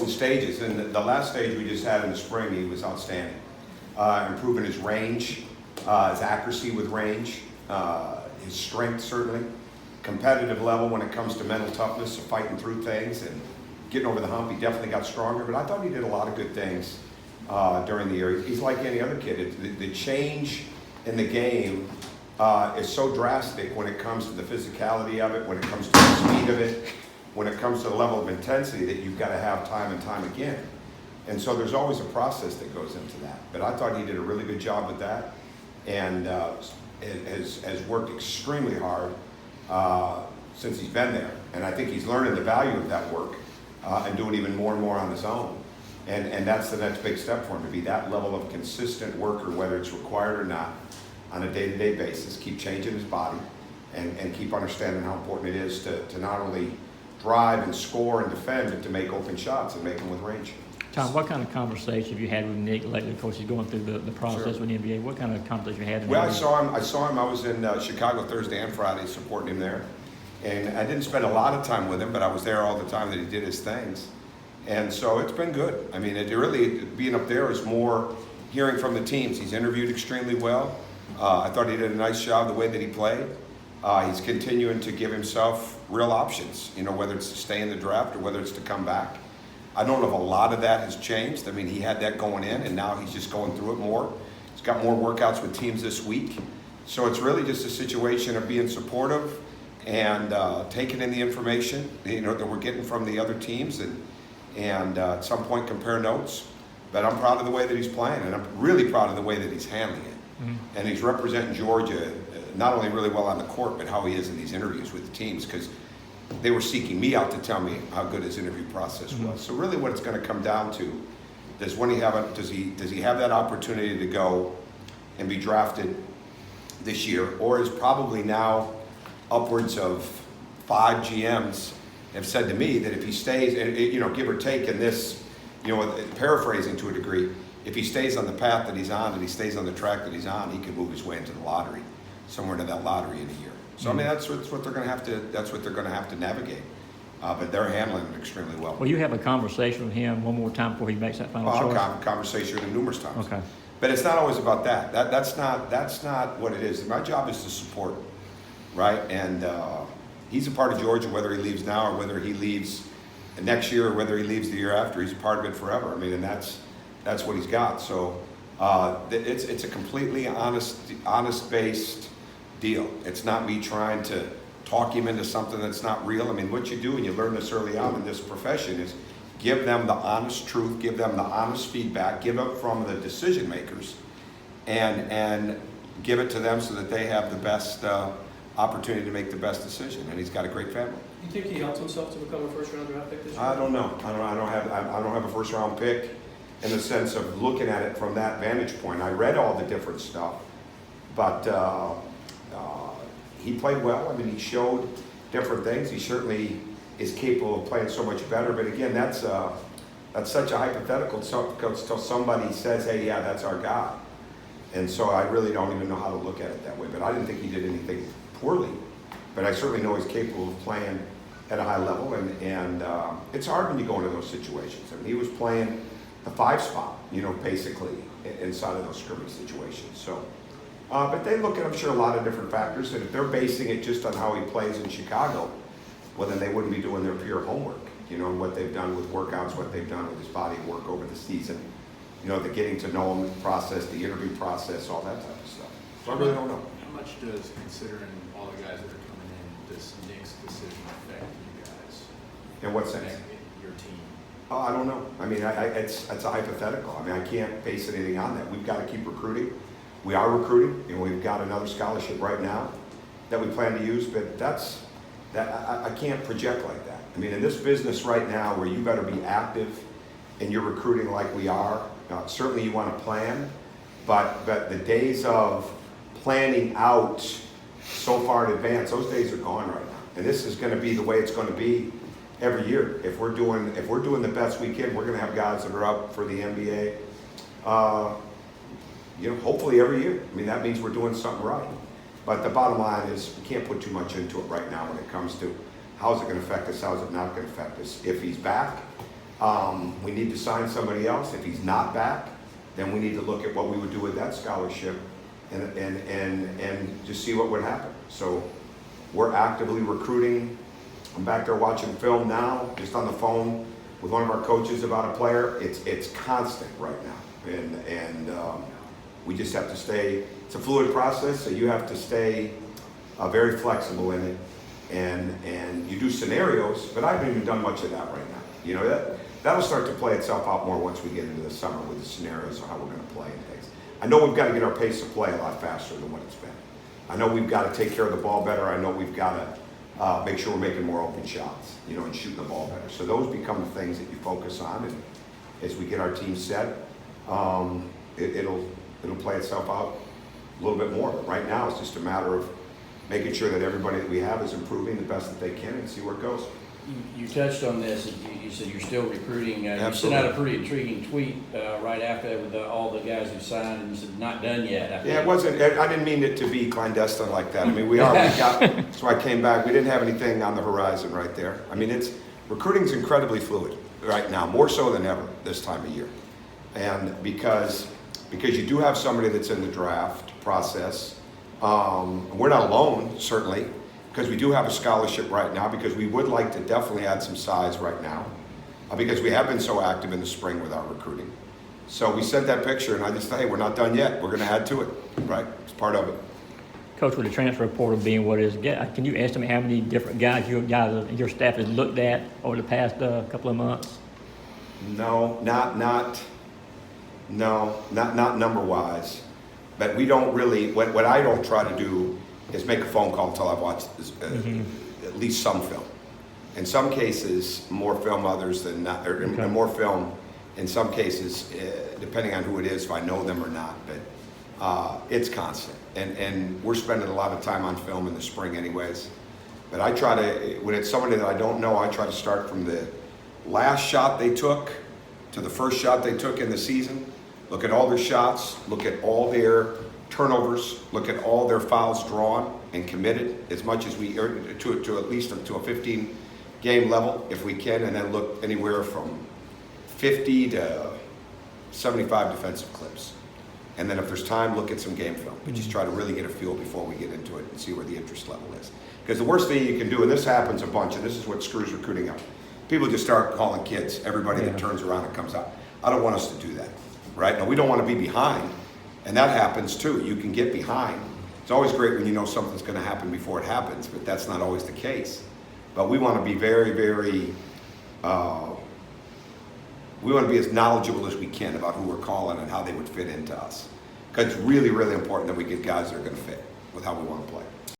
in stages, and the last stage we just had in the spring, he was outstanding. Improving his range, his accuracy with range, his strength certainly, competitive level when it comes to mental toughness of fighting through things and getting over the hump. He definitely got stronger, but I thought he did a lot of good things during the year. He's like any other kid. The change in the game is so drastic when it comes to the physicality of it, when it comes to the speed of it, when it comes to the level of intensity that you've got to have time and time again. And so there's always a process that goes into that. But I thought he did a really good job with that, and has worked extremely hard since he's been there. And I think he's learning the value of that work and doing even more and more on his own. And that's the next big step for him, to be that level of consistent worker, whether it's required or not, on a day-to-day basis, keep changing his body and keep understanding how important it is to not only drive and score and defend, but to make open shots and make them with range. Tom, what kind of conversation have you had with Nick lately? Of course, he's going through the process Sure. with the NBA. What kind of conversation have you had? Well, I saw him. I was in Chicago Thursday and Friday supporting him there. And I didn't spend a lot of time with him, but I was there all the time that he did his things. And so it's been good. I mean, it really, being up there is more hearing from the teams. He's interviewed extremely well. I thought he did a nice job the way that he played. He's continuing to give himself real options, whether it's to stay in the draft or whether it's to come back. I don't know if a lot of that has changed. I mean, he had that going in, and now he's just going through it more. He's got more workouts with teams this week. So it's really just a situation of being supportive and taking in the information, that we're getting from the other teams, and at some point compare notes. But I'm proud of the way that he's playing, and I'm really proud of the way that he's handling it. Mm-hmm. And he's representing Georgia not only really well on the court, but how he is in these interviews with the teams, because they were seeking me out to tell me how good his interview process was. Mm-hmm. So really what it's going to come down to is does he have that opportunity to go and be drafted this year, or is probably now upwards of 5 GMs have said to me that if he stays, and give or take in this, paraphrasing to a degree, if he stays on the path that he's on and he stays on the track that he's on, he could move his way into the lottery, somewhere to that lottery in a year. So I mean, that's what they're going to have to navigate. But they're handling it extremely well. Well, you have a conversation with him one more time before he makes that final choice. I'll have a conversation with him numerous times. Okay. But it's not always about that. That's not what it is. My job is to support, right? And he's a part of Georgia, whether he leaves now or whether he leaves next year or whether he leaves the year after. He's a part of it forever. I mean, and that's what he's got. So it's a completely honest-based deal. It's not me trying to talk him into something that's not real. I mean, what you do, and you learn this early on in this profession, is give them the honest truth, give them the honest feedback, give it from the decision makers, and give it to them so that they have the best opportunity to make the best decision. And he's got a great family. You think he helped himself to become a first-round draft pick this year? I don't know. I don't have a first-round pick in the sense of looking at it from that vantage point. I read all the different stuff, but he played well. I mean, he showed different things. He certainly is capable of playing so much better. But again, that's such a hypothetical until somebody says, "Hey, yeah, that's our guy." And so I really don't even know how to look at it that way. But I didn't think he did anything poorly. But I certainly know he's capable of playing at a high level. And it's hard when you go into those situations. I mean, he was playing the 5 spot, basically inside of those scrimmage situations. So. But they look at, I'm sure, a lot of different factors, and if they're basing it just on how he plays in Chicago, well, then they wouldn't be doing their pure homework, and what they've done with workouts, what they've done with his body of work over the season, the getting to know him process, the interview process, all that type of stuff. So I really don't know. How much does, considering all the guys that are coming in, does Nick's decision affect you guys? In what sense? Your team? Oh, I don't know. I mean, it's a hypothetical. I mean, I can't base anything on that. We've got to keep recruiting. We are recruiting, and we've got another scholarship right now that we plan to use, but I can't project like that. I mean, in this business right now where you better be active and you're recruiting like we are, certainly you want to plan, but the days of planning out so far in advance, those days are gone right now. And this is going to be the way it's going to be every year. If we're doing the best we can, we're going to have guys that are up for the NBA. Hopefully every year. I mean, that means we're doing something right. But the bottom line is we can't put too much into it right now when it comes to how is it going to affect us, how is it not going to affect us. If he's back, We need to sign somebody else. If he's not back, then we need to look at what we would do with that scholarship and just see what would happen. So we're actively recruiting. I'm back there watching film now, just on the phone with one of our coaches about a player. It's constant right now, and we just have to stay. It's a fluid process, so you have to stay very flexible in it, and you do scenarios. But I haven't even done much of that right now. You know, that'll start to play itself out more once we get into the summer with the scenarios of how we're going to play and things. I know we've got to get our pace of play a lot faster than what it's been. I know we've got to take care of the ball better. I know we've got to make sure we're making more open shots, you know, and shooting the ball better. So those become the things that you focus on, and as we get our team set, it'll play itself out a little bit more. But right now, it's just a matter of making sure that everybody that we have is improving the best that they can and see where it goes. You touched on this, you said you're still recruiting. You sent Absolutely. out a pretty intriguing tweet right after that with all the guys who signed, and you said, not done yet. I think. Yeah, it wasn't, I didn't mean it to be clandestine like that. I mean, we got, so I came back, we didn't have anything on the horizon right there. I mean, recruiting's incredibly fluid right now, more so than ever this time of year. And because you do have somebody that's in the draft process, we're not alone, certainly, because we do have a scholarship right now, because we would like to definitely add some size right now, because we have been so active in the spring with our recruiting. So we sent that picture, and I just thought, hey, we're not done yet. We're going to add to it, right? It's part of it. Coach, with the transfer portal being what it is, can you estimate how many different guys your staff has looked at over the past couple of months? No, not number-wise. But we don't really, what I don't try to do is make a phone call until I've watched at least some film. In some cases, more film, others than not, or Okay. more film in some cases, depending on who it is, if I know them or not. But it's constant. And we're spending a lot of time on film in the spring anyways. But I try to, when it's somebody that I don't know, I try to start from the last shot they took to the first shot they took in the season. Look at all their shots, look at all their turnovers, look at all their fouls drawn and committed as much as we, to at least to a 15-game level if we can, and then look anywhere from 50 to 75 defensive clips. And then if there's time, look at some game film. But just try to really get a feel before we get into it and see where the interest level is. Because the worst thing you can do, and this happens a bunch, and this is what screws recruiting up, people just start calling kids, everybody that turns around and comes out. I don't want us to do that, right? Now, we don't want to be behind, and that happens too. You can get behind. It's always great when you know something's going to happen before it happens, but that's not always the case. But we want to be very, very, we want to be as knowledgeable as we can about who we're calling and how they would fit into us. Because it's really, really important that we get guys that are going to fit with how we want to play.